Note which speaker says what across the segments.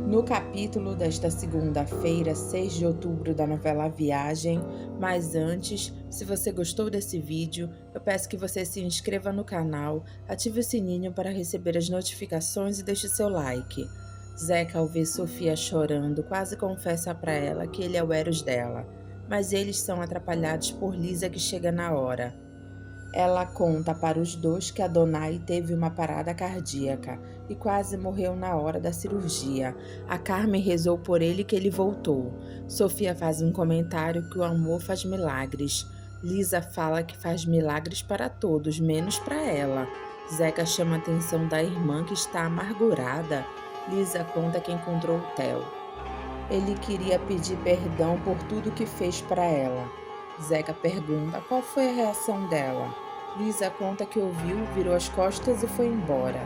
Speaker 1: No capítulo desta segunda-feira, 6 de outubro, da novela A Viagem. Mas antes, se você gostou desse vídeo, eu peço que você se inscreva no canal, ative o sininho para receber as notificações e deixe seu like. Zeca, ao ver Sofia chorando, quase confessa para ela que ele é o Eros dela, mas eles são atrapalhados por Lisa, que chega na hora. Ela conta para os dois que Adonai teve uma parada cardíaca e quase morreu na hora da cirurgia. A Carmen rezou por ele, que ele voltou. Sofia faz um comentário que o amor faz milagres. Lisa fala que faz milagres para todos, menos para ela. Zeca chama a atenção da irmã, que está amargurada. Lisa conta que encontrou o Theo. Ele queria pedir perdão por tudo que fez para ela. Zeca pergunta qual foi a reação dela. Lisa conta que ouviu, virou as costas e foi embora.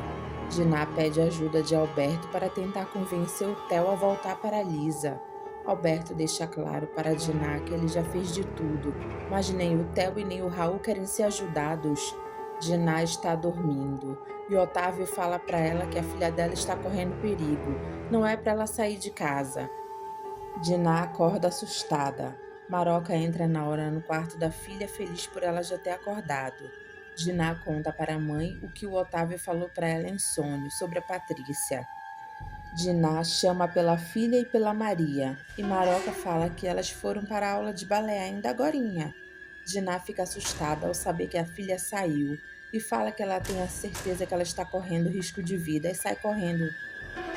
Speaker 1: Diná pede ajuda de Alberto para tentar convencer o Theo a voltar para Lisa. Alberto deixa claro para Diná que ele já fez de tudo, mas nem o Theo e nem o Raul querem ser ajudados. Diná está dormindo e Otávio fala para ela que a filha dela está correndo perigo. Não é para ela sair de casa. Diná acorda assustada. Maroca entra na hora no quarto da filha, feliz por ela já ter acordado. Diná conta para a mãe o que o Otávio falou para ela em sonho sobre a Patrícia. Diná chama pela filha e pela Maria, e Maroca fala que elas foram para a aula de balé ainda agorinha. Diná fica assustada ao saber que a filha saiu e fala que ela tem a certeza que ela está correndo risco de vida e sai correndo.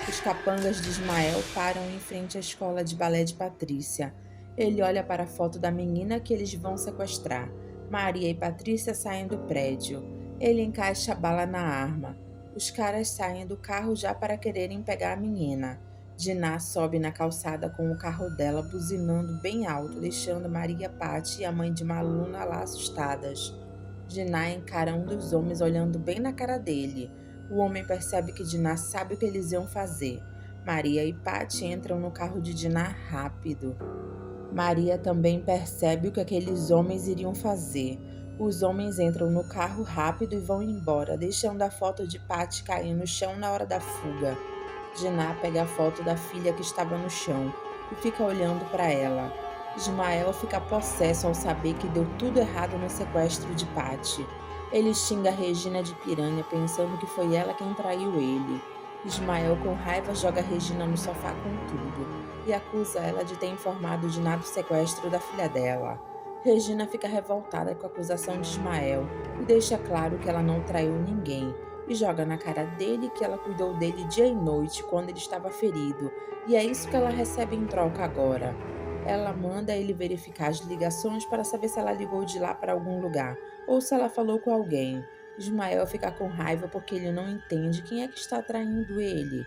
Speaker 1: Os capangas de Ismael param em frente à escola de balé de Patrícia. Ele olha para a foto da menina que eles vão sequestrar. Maria e Patrícia saem do prédio. Ele encaixa a bala na arma. Os caras saem do carro já para quererem pegar a menina. Diná sobe na calçada com o carro dela buzinando bem alto, deixando Maria, Pati e a mãe de Maluna lá assustadas. Diná encara um dos homens olhando bem na cara dele. O homem percebe que Diná sabe o que eles iam fazer. Maria e Pati entram no carro de Diná rápido. Maria também percebe o que aqueles homens iriam fazer. Os homens entram no carro rápido e vão embora, deixando a foto de Pati cair no chão na hora da fuga. Diná pega a foto da filha que estava no chão e fica olhando para ela. Ismael fica possesso ao saber que deu tudo errado no sequestro de Pati. Ele xinga Regina de piranha, pensando que foi ela quem traiu ele. Ismael, com raiva, joga Regina no sofá com tudo e acusa ela de ter informado Diná do sequestro da filha dela. Regina fica revoltada com a acusação de Ismael e deixa claro que ela não traiu ninguém, e joga na cara dele que ela cuidou dele dia e noite quando ele estava ferido, e é isso que ela recebe em troca agora. Ela manda ele verificar as ligações para saber se ela ligou de lá para algum lugar ou se ela falou com alguém. Ismael fica com raiva porque ele não entende quem é que está traindo ele.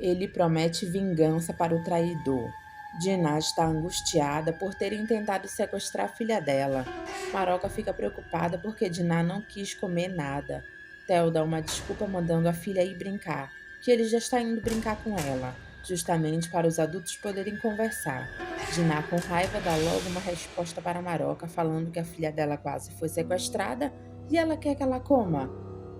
Speaker 1: Ele promete vingança para o traidor. Diná está angustiada por terem tentado sequestrar a filha dela. Maroca fica preocupada porque Diná não quis comer nada. Theo dá uma desculpa mandando a filha ir brincar, que ele já está indo brincar com ela, justamente para os adultos poderem conversar. Diná, com raiva, dá logo uma resposta para Maroca, falando que a filha dela quase foi sequestrada e ela quer que ela coma.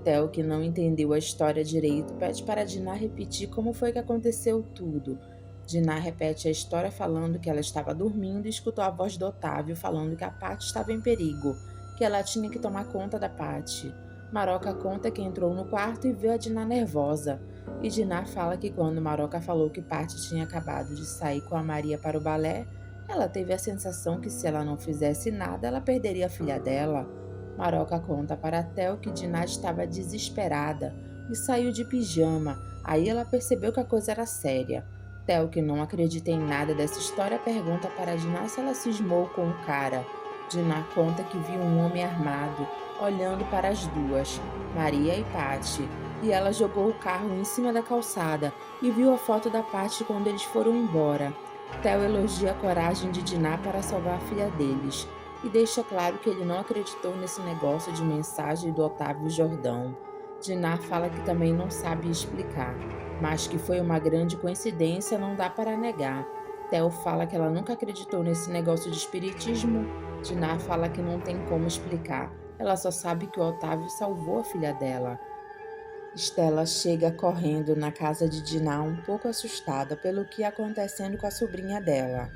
Speaker 1: Theo, que não entendeu a história direito, pede para Diná repetir como foi que aconteceu tudo. Diná repete a história falando que ela estava dormindo e escutou a voz do Otávio falando que a Pati estava em perigo, que ela tinha que tomar conta da Pati. Maroca conta que entrou no quarto e viu a Diná nervosa. E Diná fala que quando Maroca falou que Pati tinha acabado de sair com a Maria para o balé, ela teve a sensação que se ela não fizesse nada, ela perderia a filha dela. Maroca conta para Theo que Diná estava desesperada e saiu de pijama. Aí ela percebeu que a coisa era séria. Theo, que não acredita em nada dessa história, pergunta para Diná se ela cismou com o cara. Diná conta que viu um homem armado, olhando para as duas, Maria e Pati, e ela jogou o carro em cima da calçada e viu a foto da Pati quando eles foram embora. Theo elogia a coragem de Diná para salvar a filha deles e deixa claro que ele não acreditou nesse negócio de mensagem do Otávio Jordão. Diná fala que também não sabe explicar, mas que foi uma grande coincidência, não dá para negar. Theo fala que ela nunca acreditou nesse negócio de espiritismo. Diná fala que não tem como explicar, ela só sabe que o Otávio salvou a filha dela. Estela chega correndo na casa de Diná um pouco assustada pelo que ia acontecendo com a sobrinha dela.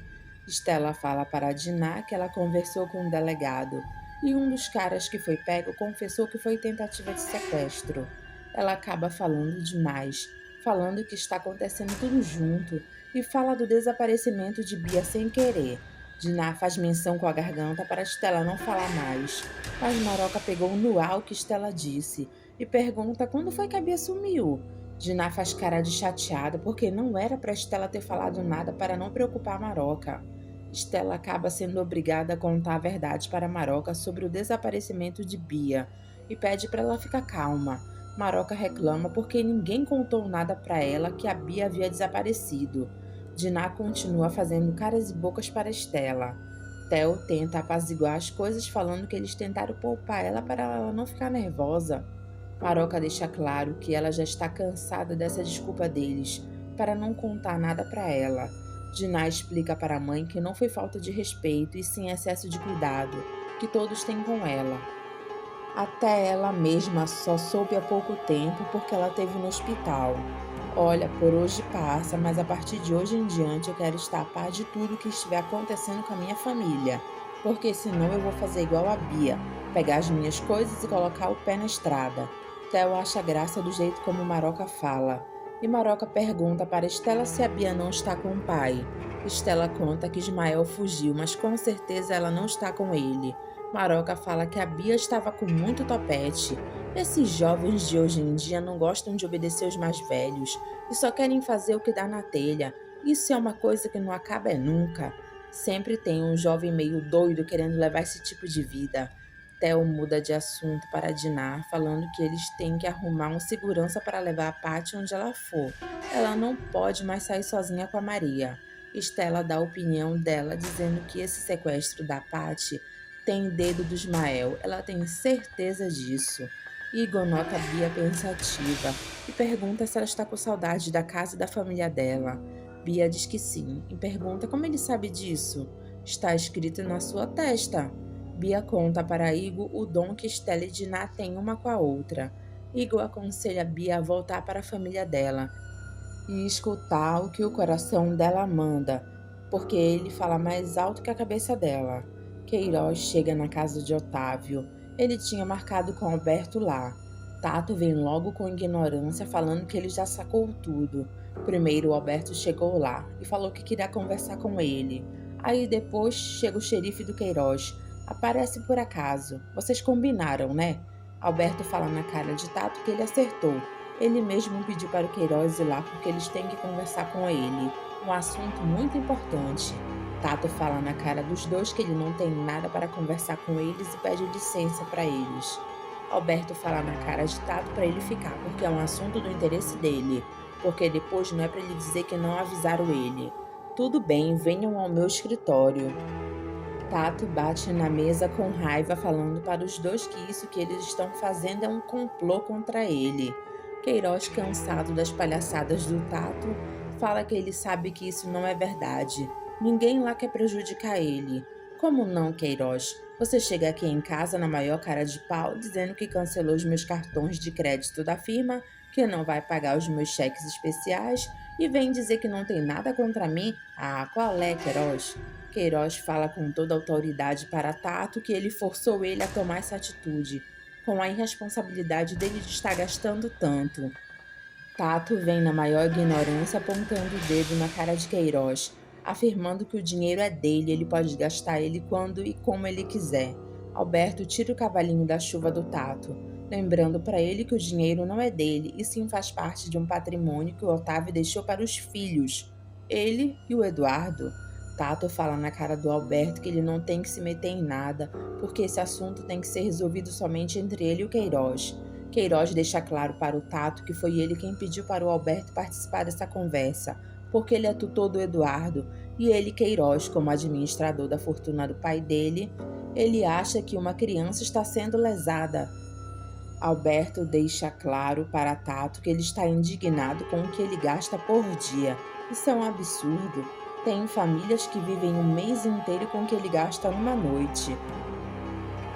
Speaker 1: Estela fala para Diná que ela conversou com um delegado e um dos caras que foi pego confessou que foi tentativa de sequestro. Ela acaba falando demais, falando que está acontecendo tudo junto e fala do desaparecimento de Bia sem querer. Diná faz menção com a garganta para Estela não falar mais, mas Maroca pegou no ar o que Estela disse e pergunta quando foi que a Bia sumiu. Diná faz cara de chateada porque não era para Estela ter falado nada para não preocupar a Maroca. Estela acaba sendo obrigada a contar a verdade para Maroca sobre o desaparecimento de Bia e pede para ela ficar calma. Maroca reclama porque ninguém contou nada para ela que a Bia havia desaparecido. Diná continua fazendo caras e bocas para Estela. Theo tenta apaziguar as coisas falando que eles tentaram poupar ela para ela não ficar nervosa. Maroca deixa claro que ela já está cansada dessa desculpa deles, para não contar nada para ela. Diná explica para a mãe que não foi falta de respeito e sim excesso de cuidado, que todos têm com ela. Até ela mesma só soube há pouco tempo porque ela esteve no hospital. Olha, por hoje passa, mas a partir de hoje em diante eu quero estar a par de tudo que estiver acontecendo com a minha família, porque senão eu vou fazer igual a Bia, pegar as minhas coisas e colocar o pé na estrada. Theo acha graça do jeito como Maroca fala. E Maroca pergunta para Estela se a Bia não está com o pai. Estela conta que Ismael fugiu, mas com certeza ela não está com ele. Maroca fala que a Bia estava com muito topete. Esses jovens de hoje em dia não gostam de obedecer os mais velhos e só querem fazer o que dá na telha. Isso é uma coisa que não acaba nunca. Sempre tem um jovem meio doido querendo levar esse tipo de vida. Theo muda de assunto para Diná, falando que eles têm que arrumar um segurança para levar a Paty onde ela for. Ela não pode mais sair sozinha com a Maria. Estela dá a opinião dela, dizendo que esse sequestro da Paty tem dedo do Ismael. Ela tem certeza disso. Igor nota Bia pensativa e pergunta se ela está com saudade da casa e da família dela. Bia diz que sim e pergunta como ele sabe disso. Está escrito na sua testa. Bia conta para Igor o dom que Estela e Diná têm uma com a outra. Igor aconselha Bia a voltar para a família dela e escutar o que o coração dela manda, porque ele fala mais alto que a cabeça dela. Queiroz chega na casa de Otávio. Ele tinha marcado com Alberto lá. Tato vem logo com ignorância, falando que ele já sacou tudo. Primeiro o Alberto chegou lá e falou que queria conversar com ele. Aí depois chega o xerife do Queiroz. Aparece por acaso. Vocês combinaram, né? Alberto fala na cara de Tato que ele acertou. Ele mesmo pediu para o Queiroz ir lá porque eles têm que conversar com ele. Um assunto muito importante. Tato fala na cara dos dois que ele não tem nada para conversar com eles e pede licença para eles. Alberto fala na cara de Tato para ele ficar, porque é um assunto do interesse dele. Porque depois não é para ele dizer que não avisaram ele. Tudo bem, venham ao meu escritório. Tato bate na mesa com raiva, falando para os dois que isso que eles estão fazendo é um complô contra ele. Queiroz, cansado das palhaçadas do Tato, fala que ele sabe que isso não é verdade. Ninguém lá quer prejudicar ele. Como não, Queiroz? Você chega aqui em casa na maior cara de pau, dizendo que cancelou os meus cartões de crédito da firma, que não vai pagar os meus cheques especiais e vem dizer que não tem nada contra mim? Ah, qual é, Queiroz? Queiroz fala com toda a autoridade para Tato que ele forçou ele a tomar essa atitude, com a irresponsabilidade dele de estar gastando tanto. Tato vem na maior ignorância apontando o dedo na cara de Queiroz, afirmando que o dinheiro é dele e ele pode gastar ele quando e como ele quiser. Alberto tira o cavalinho da chuva do Tato, lembrando para ele que o dinheiro não é dele e sim faz parte de um patrimônio que o Otávio deixou para os filhos, ele e o Eduardo. Tato fala na cara do Alberto que ele não tem que se meter em nada, porque esse assunto tem que ser resolvido somente entre ele e o Queiroz. Queiroz deixa claro para o Tato que foi ele quem pediu para o Alberto participar dessa conversa, porque ele é tutor do Eduardo e ele, Queiroz, como administrador da fortuna do pai dele, ele acha que uma criança está sendo lesada. Alberto deixa claro para Tato que ele está indignado com o que ele gasta por dia. Isso é um absurdo. Tem famílias que vivem um mês inteiro com o que ele gasta numa noite.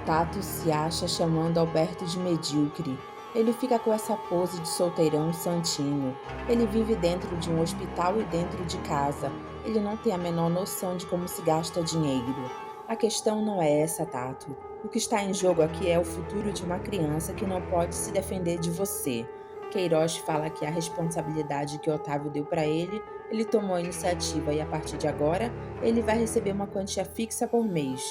Speaker 1: Tato se acha chamando Alberto de medíocre. Ele fica com essa pose de solteirão santinho. Ele vive dentro de um hospital e dentro de casa. Ele não tem a menor noção de como se gasta dinheiro. A questão não é essa, Tato. O que está em jogo aqui é o futuro de uma criança que não pode se defender de você. Queiroz fala que a responsabilidade que Otávio deu para ele tomou a iniciativa e a partir de agora ele vai receber uma quantia fixa por mês.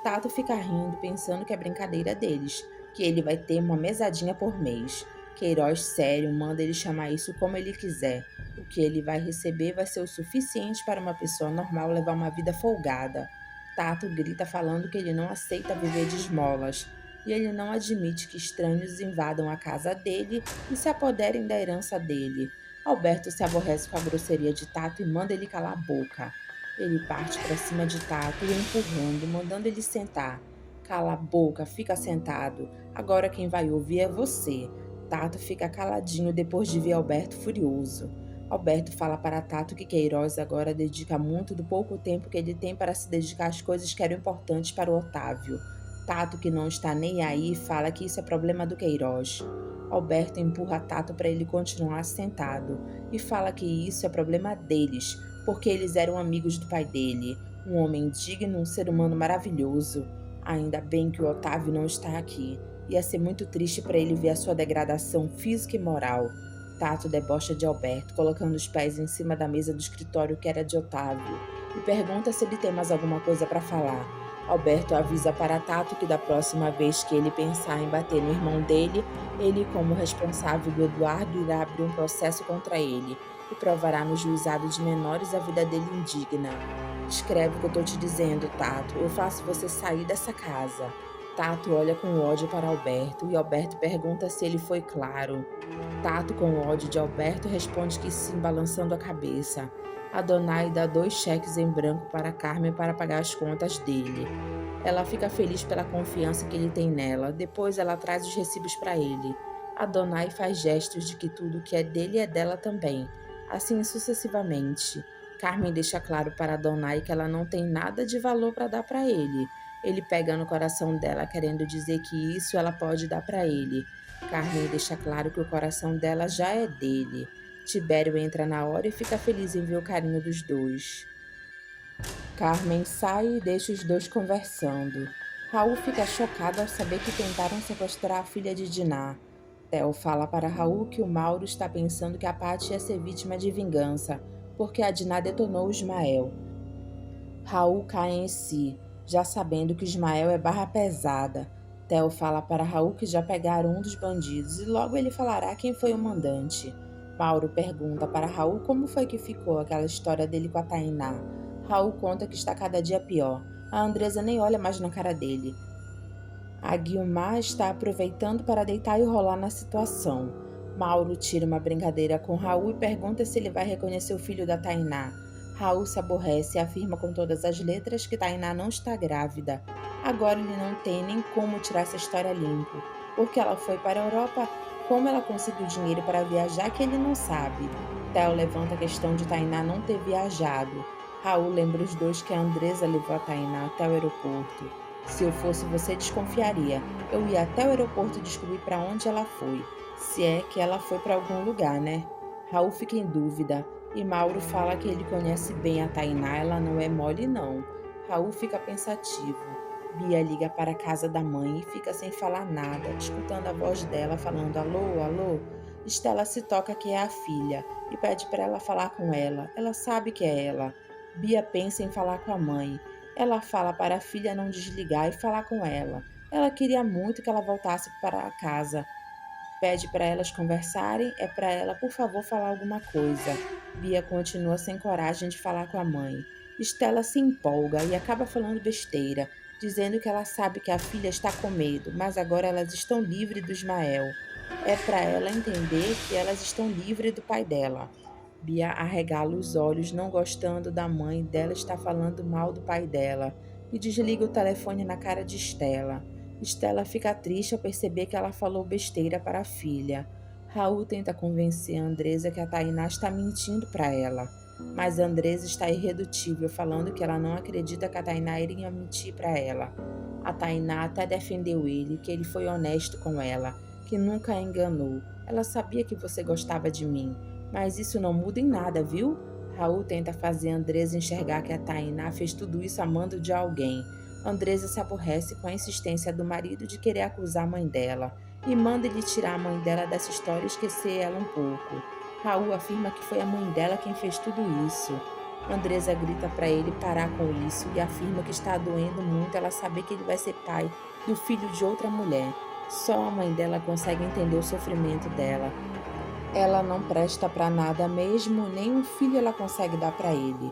Speaker 1: Tato fica rindo, pensando que é brincadeira deles, que ele vai ter uma mesadinha por mês. Queiroz, sério, manda ele chamar isso como ele quiser. O que ele vai receber vai ser o suficiente para uma pessoa normal levar uma vida folgada. Tato grita falando que ele não aceita viver de esmolas. E ele não admite que estranhos invadam a casa dele e se apoderem da herança dele. Alberto se aborrece com a grosseria de Tato e manda ele calar a boca. Ele parte para cima de Tato, o empurrando, mandando ele sentar. Cala a boca, fica sentado. Agora quem vai ouvir é você. Tato fica caladinho depois de ver Alberto furioso. Alberto fala para Tato que Queiroz agora dedica muito do pouco tempo que ele tem para se dedicar às coisas que eram importantes para o Otávio. Tato, que não está nem aí, fala que isso é problema do Queiroz. Alberto empurra Tato para ele continuar sentado e fala que isso é problema deles, porque eles eram amigos do pai dele, um homem digno, um ser humano maravilhoso. Ainda bem que o Otávio não está aqui. Ia ser muito triste para ele ver a sua degradação física e moral. Tato debocha de Alberto, colocando os pés em cima da mesa do escritório que era de Otávio, e pergunta se ele tem mais alguma coisa para falar. Alberto avisa para Tato que da próxima vez que ele pensar em bater no irmão dele, ele, como responsável do Eduardo, irá abrir um processo contra ele e provará no juizado de menores a vida dele indigna. Escreve o que eu tô te dizendo, Tato. Eu faço você sair dessa casa. Tato olha com ódio para Alberto e Alberto pergunta se ele foi claro. Tato, com ódio de Alberto, responde que sim, balançando a cabeça. Adonai dá 2 cheques em branco para Carmen para pagar as contas dele. Ela fica feliz pela confiança que ele tem nela. Depois ela traz os recibos para ele. Adonai faz gestos de que tudo que é dele é dela também. Assim sucessivamente. Carmen deixa claro para Adonai que ela não tem nada de valor para dar para ele. Ele pega no coração dela, querendo dizer que isso ela pode dar para ele. Carmen deixa claro que o coração dela já é dele. Tibério entra na hora e fica feliz em ver o carinho dos dois. Carmen sai e deixa os dois conversando. Raul fica chocado ao saber que tentaram sequestrar a filha de Diná. Theo fala para Raul que o Mauro está pensando que a Paty ia ser vítima de vingança, porque a Diná detonou o Ismael. Raul cai em si, já sabendo que Ismael é barra pesada. Theo fala para Raul que já pegaram um dos bandidos e logo ele falará quem foi o mandante. Mauro pergunta para Raul como foi que ficou aquela história dele com a Tainá. Raul conta que está cada dia pior. A Andresa nem olha mais na cara dele. A Guilmar está aproveitando para deitar e rolar na situação. Mauro tira uma brincadeira com Raul e pergunta se ele vai reconhecer o filho da Tainá. Raul se aborrece e afirma com todas as letras que Tainá não está grávida. Agora ele não tem nem como tirar essa história limpo. Porque ela foi para a Europa, como ela conseguiu dinheiro para viajar que ele não sabe. Theo levanta a questão de Tainá não ter viajado. Raul lembra os dois que a Andresa levou a Tainá até o aeroporto. Se eu fosse você, desconfiaria. Eu ia até o aeroporto descobrir para onde ela foi. Se é que ela foi para algum lugar, né? Raul fica em dúvida. E Mauro fala que ele conhece bem a Tainá, ela não é mole não. Raul fica pensativo. Bia liga para a casa da mãe e fica sem falar nada, escutando a voz dela falando alô, alô. Estela se toca que é a filha e pede para ela falar com ela. Ela sabe que é ela. Bia pensa em falar com a mãe. Ela fala para a filha não desligar e falar com ela. Ela queria muito que ela voltasse para a casa. Pede para elas conversarem, é para ela, por favor, falar alguma coisa. Bia continua sem coragem de falar com a mãe. Estela se empolga e acaba falando besteira, dizendo que ela sabe que a filha está com medo, mas agora elas estão livres do Ismael. É para ela entender que elas estão livres do pai dela. Bia arregala os olhos, não gostando da mãe dela estar falando mal do pai dela, e desliga o telefone na cara de Estela. Estela fica triste ao perceber que ela falou besteira para a filha. Raul tenta convencer a Andresa que a Tainá está mentindo para ela, mas a Andresa está irredutível, falando que ela não acredita que a Tainá iria mentir para ela. A Tainá até defendeu ele, que ele foi honesto com ela. que nunca a enganou. Ela sabia que você gostava de mim, mas isso não muda em nada, viu? Raul tenta fazer Andresa enxergar que a Tainá fez tudo isso a mando de alguém. Andresa se aborrece com a insistência do marido de querer acusar a mãe dela e manda ele tirar a mãe dela dessa história e esquecer ela um pouco. Raul afirma que foi a mãe dela quem fez tudo isso. Andresa grita para ele parar com isso e afirma que está doendo muito ela saber que ele vai ser pai do filho de outra mulher. Só a mãe dela consegue entender o sofrimento dela. Ela não presta para nada mesmo, nem um filho ela consegue dar para ele.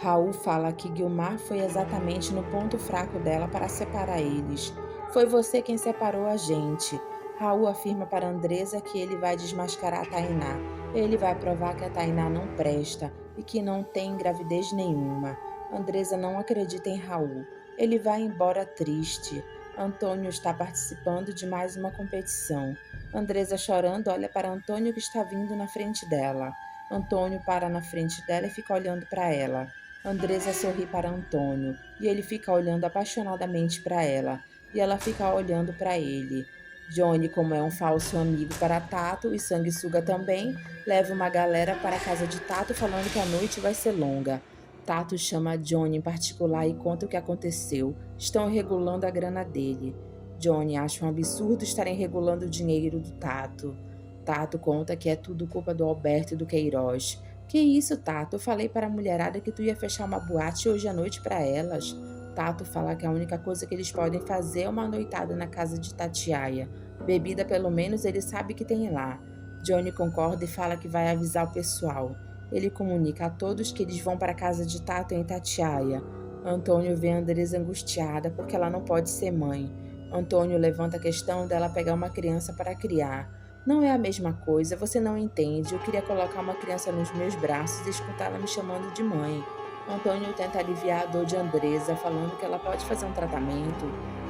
Speaker 1: Raul fala que Guilmar foi exatamente no ponto fraco dela para separar eles. Foi você quem separou a gente. Raul afirma para Andresa que ele vai desmascarar a Tainá. Ele vai provar que a Tainá não presta e que não tem gravidez nenhuma. Andresa não acredita em Raul. Ele vai embora triste. Antônio está participando de mais uma competição. Andresa, chorando, olha para Antônio que está vindo na frente dela. Antônio para na frente dela e fica olhando para ela. Andresa sorri para Antônio e ele fica olhando apaixonadamente para ela e ela fica olhando para ele. Johnny, como é um falso amigo para Tato e sanguessuga também, leva uma galera para a casa de Tato falando que a noite vai ser longa. Tato chama Johnny em particular e conta o que aconteceu. Estão regulando a grana dele. Johnny acha um absurdo estarem regulando o dinheiro do Tato. Tato conta que é tudo culpa do Alberto e do Queiroz. Que isso, Tato? Eu falei para a mulherada que tu ia fechar uma boate hoje à noite para elas. Tato fala que a única coisa que eles podem fazer é uma noitada na casa de Tatiaia. Bebida, pelo menos, ele sabe que tem lá. Johnny concorda e fala que vai avisar o pessoal. Ele comunica a todos que eles vão para a casa de Tato em Tatiaia. Antônio vê Andresa angustiada porque ela não pode ser mãe. Antônio levanta a questão dela pegar uma criança para criar. Não é a mesma coisa, você não entende. Eu queria colocar uma criança nos meus braços e escutá-la me chamando de mãe. Antônio tenta aliviar a dor de Andresa, falando que ela pode fazer um tratamento.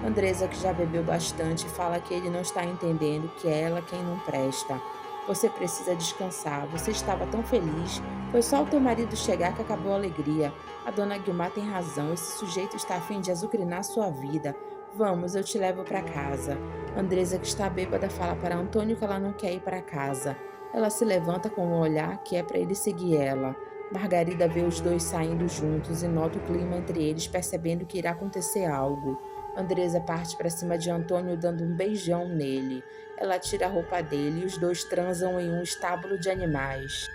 Speaker 1: Andresa, que já bebeu bastante, fala que ele não está entendendo que é ela quem não presta. Você precisa descansar, você estava tão feliz. Foi só o teu marido chegar que acabou a alegria. A dona Guilmar tem razão, esse sujeito está a fim de azucrinar sua vida. Vamos, eu te levo para casa. Andresa, que está bêbada, fala para Antônio que ela não quer ir para casa. Ela se levanta com um olhar que é para ele seguir ela. Margarida vê os dois saindo juntos e nota o clima entre eles, percebendo que irá acontecer algo. Andresa parte para cima de Antônio, dando um beijão nele. Ela tira a roupa dele e os dois transam em um estábulo de animais.